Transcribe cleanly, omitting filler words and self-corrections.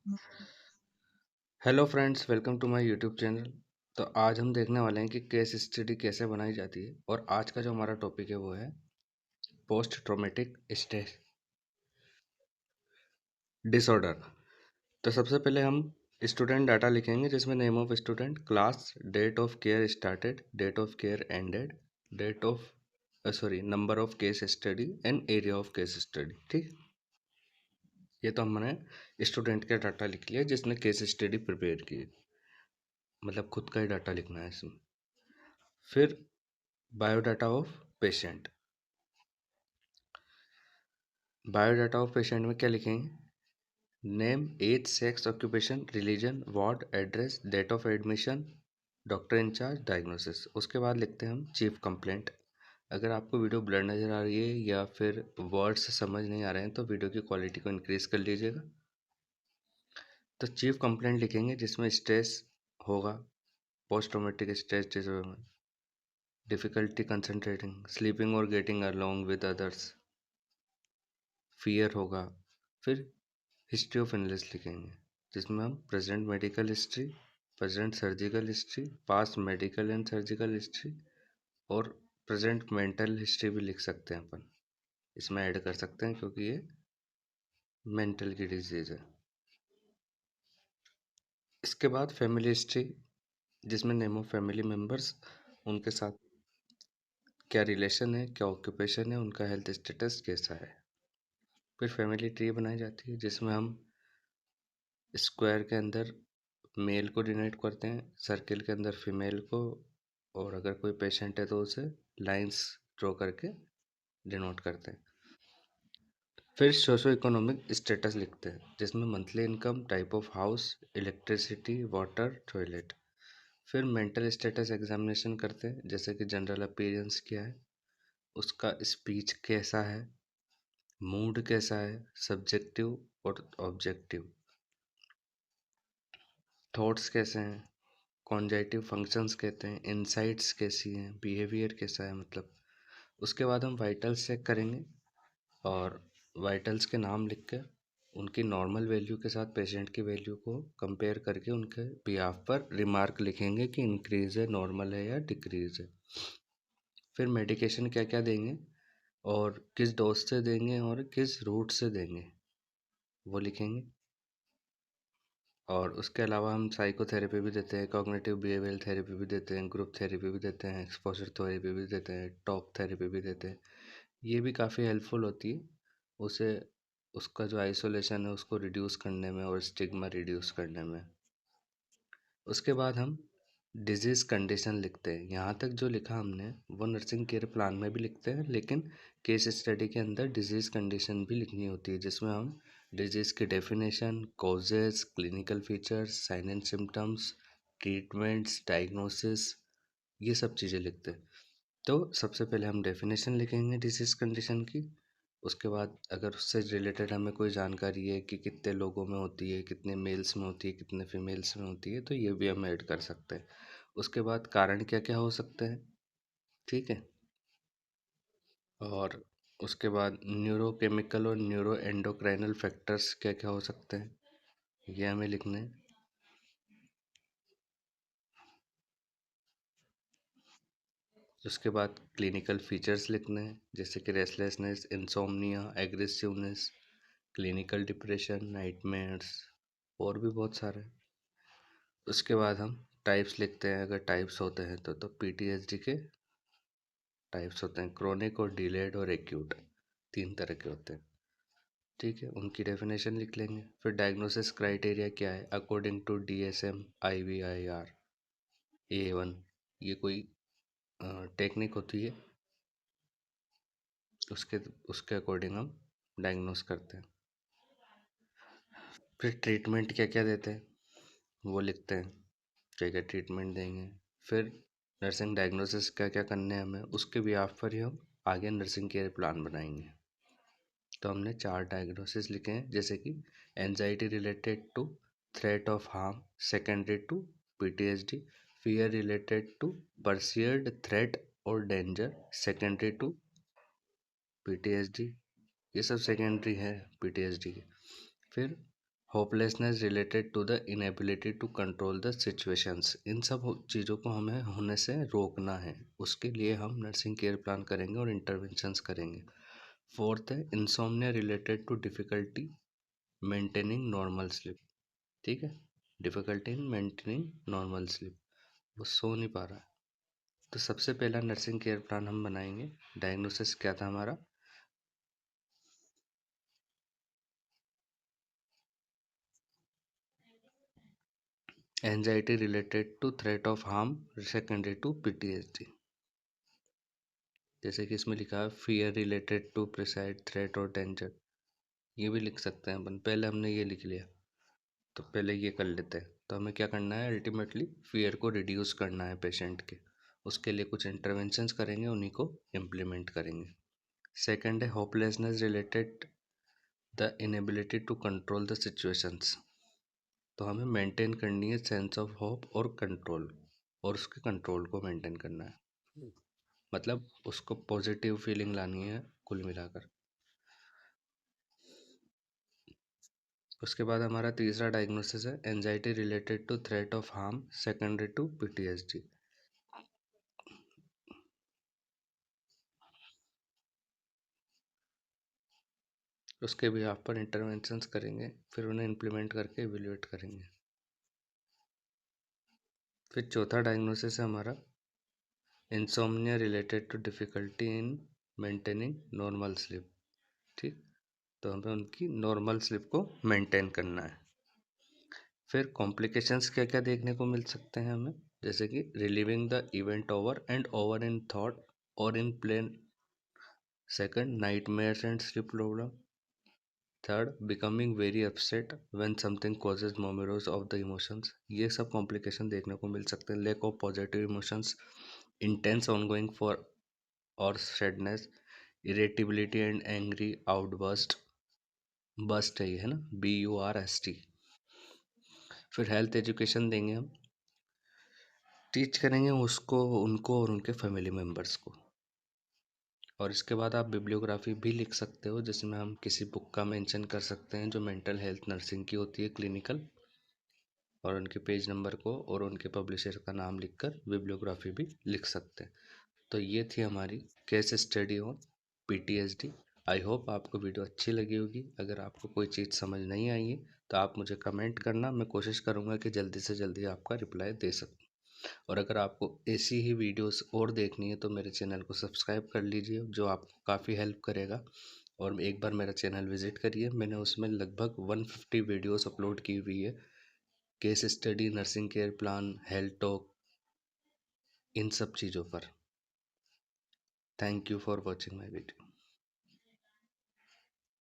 Hello friends, welcome to my YouTube channel. तो आज हम देखने वाले हैं कि केस स्टडी कैसे बनाई जाती है। और आज का जो हमारा टॉपिक है वो है पोस्ट ट्रॉमेटिक स्ट्रेस डिसऑर्डर। तो सबसे पहले हम स्टूडेंट डाटा लिखेंगे, जिसमें name of student, class, date of care started, date of care ended, date of number of case study and area of case study. ठीक, ये तो हमने स्टूडेंट का डाटा लिख लिया जिसने केस स्टडी प्रिपेयर की, मतलब खुद का ही डाटा लिखना है इसमें। फिर biodata of patient. Biodata of patient में क्या लिखेंगे? Name, age, sex, occupation, religion, ward address, date of admission, doctor in charge, diagnosis. उसके बाद लिखते हैं हम चीफ कंप्लेंट। अगर आपको वीडियो ब्लर नज़र आ रही है या फिर वर्ड्स समझ नहीं आ रहे हैं तो वीडियो की क्वालिटी को इंक्रीज कर लीजिएगा। तो चीफ कंप्लेंट लिखेंगे जिसमें स्ट्रेस होगा, post traumatic stress disorder, difficulty concentrating, sleeping और getting along with others, fear होगा। फिर हिस्ट्री ऑफ इलनेस लिखेंगे जिसमें हम present medical history, present surgical history, past medical and surgical history और प्रेजेंट मेंटल हिस्ट्री भी लिख सकते हैं अपन, इसमें ऐड कर सकते हैं क्योंकि ये मेंटल की डिजीज़ है। इसके बाद फैमिली हिस्ट्री, जिसमें नेम ऑफ फैमिली मेम्बर्स, उनके साथ क्या रिलेशन है, क्या ऑक्यूपेशन है, उनका हेल्थ स्टेटस कैसा है। फिर फैमिली ट्री बनाई जाती है जिसमें हम स्क्वायर के अंदर मेल को डिनोट करते हैं, सर्किल के अंदर फीमेल को, और अगर कोई पेशेंट है तो उसे लाइंस ड्रॉ करके डिनोट करते हैं। फिर सोशो इकोनॉमिक स्टेटस लिखते हैं जिसमें monthly income, type of house, electricity, water, toilet. फिर मेंटल स्टेटस एग्जामिनेशन करते हैं, जैसे कि जनरल अपीयरेंस क्या है, उसका स्पीच कैसा है, मूड कैसा है, सब्जेक्टिव और ऑब्जेक्टिव, थॉट्स कैसे हैं, कॉन्जाइटिव फंक्शंस कहते हैं, इनसाइट्स कैसी हैं, बिहेवियर कैसा है मतलब। उसके बाद हम वाइटल्स चेक करेंगे और वाइटल्स के नाम लिख के उनकी नॉर्मल वैल्यू के साथ पेशेंट की वैल्यू को कंपेयर करके उनके बिहाफ पर रिमार्क लिखेंगे कि इंक्रीज है, नॉर्मल है या डिक्रीज है। फिर मेडिकेशन क्या क्या देंगे और किस डोज से देंगे और किस रूट से देंगे वो लिखेंगे। और उसके अलावा हम साइकोथेरेपी भी देते हैं, कॉग्निटिव बिहेवियरल थेरेपी भी देते हैं, ग्रुप थेरेपी भी देते हैं, एक्सपोजर थेरेपी भी देते हैं, टॉक थेरेपी भी देते हैं। ये भी काफ़ी हेल्पफुल होती है उसे, उसका जो आइसोलेशन है उसको रिड्यूस करने में और स्टिग्मा रिड्यूस करने में। उसके बाद हम डिजीज़ कंडीशन लिखते हैं। यहाँ तक जो लिखा हमने वो नर्सिंग केयर प्लान में भी लिखते हैं, लेकिन केस स्टडी के अंदर डिजीज़ कंडीशन भी लिखनी होती है जिसमें हम डिजीज़ की definition, causes, clinical features, sign and symptoms, treatments, diagnosis, ये सब चीज़ें लिखते हैं। तो सबसे पहले हम डेफिनेशन लिखेंगे डिजीज़ कंडीशन की। उसके बाद अगर उससे रिलेटेड हमें कोई जानकारी है कि कितने लोगों में होती है, कितने मेल्स में होती है, कितने फीमेल्स में होती है, तो ये भी हम ऐड कर सकते हैं। उसके बाद कारण क्या क्या हो सकते हैं, ठीक है। और उसके बाद न्यूरोकेमिकल और न्यूरो एंडोक्राइनल फैक्टर्स क्या क्या हो सकते हैं, ये हमें लिखना है। उसके बाद क्लिनिकल फीचर्स लिखने हैं, जैसे कि restlessness, insomnia, aggressiveness, clinical depression, nightmares और भी बहुत सारे। उसके बाद हम टाइप्स लिखते हैं, अगर टाइप्स होते हैं तो पीटीएसडी के टाइप्स होते हैं, क्रोनिक और डिलेड और एक्यूट, तीन तरह के होते हैं, ठीक है। उनकी डेफिनेशन लिख लेंगे। फिर डायग्नोसिस क्राइटेरिया क्या है according to DSM IVIR A1, ये कोई टेक्निक होती है, उसके उसके अकॉर्डिंग हम डायग्नोस करते हैं। फिर ट्रीटमेंट क्या क्या देते हैं वो लिखते हैं, क्या क्या ट्रीटमेंट देंगे। फिर नर्सिंग डायग्नोसिस क्या क्या करने हैं हमें, उसके बिहाफ पर ही हम आगे नर्सिंग केयर प्लान बनाएंगे। तो हमने 4 डायग्नोसिस लिखे हैं, जैसे कि anxiety related to threat of harm secondary to PTSD, fear related to perceived threat और डेंजर सेकेंडरी टू PTSD, ये सब सेकेंडरी है PTSD के। फिर hopelessness related to the inability to control the situations. इन सब चीज़ों को हमें होने से रोकना है, उसके लिए हम नर्सिंग केयर प्लान करेंगे और इंटरवेंशंस करेंगे। फोर्थ है insomnia related to difficulty maintaining normal sleep. ठीक है, difficulty in maintaining normal sleep, वो सो नहीं पा रहा है। तो सबसे पहला नर्सिंग केयर प्लान हम बनाएंगे। डायग्नोसिस क्या था हमारा? Anxiety related to threat of harm secondary to PTSD. जैसे कि इसमें लिखा है fear related to perceived threat और डेंजर, ये भी लिख सकते हैं अपन। पहले हमने ये लिख लिया, तो पहले ये कर लेते हैं। तो हमें क्या करना है, अल्टीमेटली फियर को रिड्यूस करना है पेशेंट के। उसके लिए कुछ इंटरवेंशंस करेंगे, उन्हीं को इम्प्लीमेंट करेंगे। सेकंड है hopelessness related the inability to control the situations. तो हमें मेंटेन करनी है सेंस ऑफ होप और कंट्रोल, और उसके कंट्रोल को मेंटेन करना है, मतलब उसको पॉजिटिव फीलिंग लानी है कुल मिलाकर। उसके बाद हमारा तीसरा डायग्नोसिस है anxiety related to threat of harm secondary to PTSD. उसके भी आप पर इंटरवेंशंस करेंगे, फिर उन्हें इम्प्लीमेंट करके इवेल्युएट करेंगे। फिर चौथा डायग्नोसिस है हमारा insomnia related to difficulty in maintaining normal sleep. ठीक, तो हमें उनकी नॉर्मल स्लीप को मेंटेन करना है। फिर कॉम्प्लिकेशंस क्या क्या देखने को मिल सकते हैं हमें, जैसे कि reliving the event over and over in thought और in plain. Second, nightmares and sleep problem. Third, becoming very upset when something causes memories of the emotions. ये सब कॉम्प्लिकेशन देखने को मिल सकते हैं। Lack of positive emotions, intense ongoing for और sadness, irritability and angry outburst. बस्ट है ये, है ना, BURST। फिर हेल्थ एजुकेशन देंगे हम, टीच करेंगे उसको, उनको और उनके फैमिली मेम्बर्स को। और इसके बाद आप बिब्लियोग्राफी भी लिख सकते हो, जिसमें हम किसी बुक का मेंशन कर सकते हैं जो मेंटल हेल्थ नर्सिंग की होती है, क्लिनिकल, और उनके पेज नंबर को और उनके पब्लिशर का नाम लिखकर बिब्लियोग्राफी भी लिख सकते हैं। तो ये थी हमारी case study on PTSD. I hope आपको वीडियो अच्छी लगी होगी। अगर आपको कोई चीज़ समझ नहीं आई है तो आप मुझे कमेंट करना, मैं कोशिश करूँगा कि जल्दी से जल्दी आपका रिप्लाई दे सकूँ। और अगर आपको ऐसी ही वीडियोस और देखनी है तो मेरे चैनल को सब्सक्राइब कर लीजिए, जो आपको काफ़ी हेल्प करेगा। और एक बार मेरा चैनल विज़िट करिए, मैंने उसमें लगभग 150 वीडियोस अपलोड की हुई है, case study, nursing care plan, health talk, इन सब चीज़ों पर। Thank you for watching my video.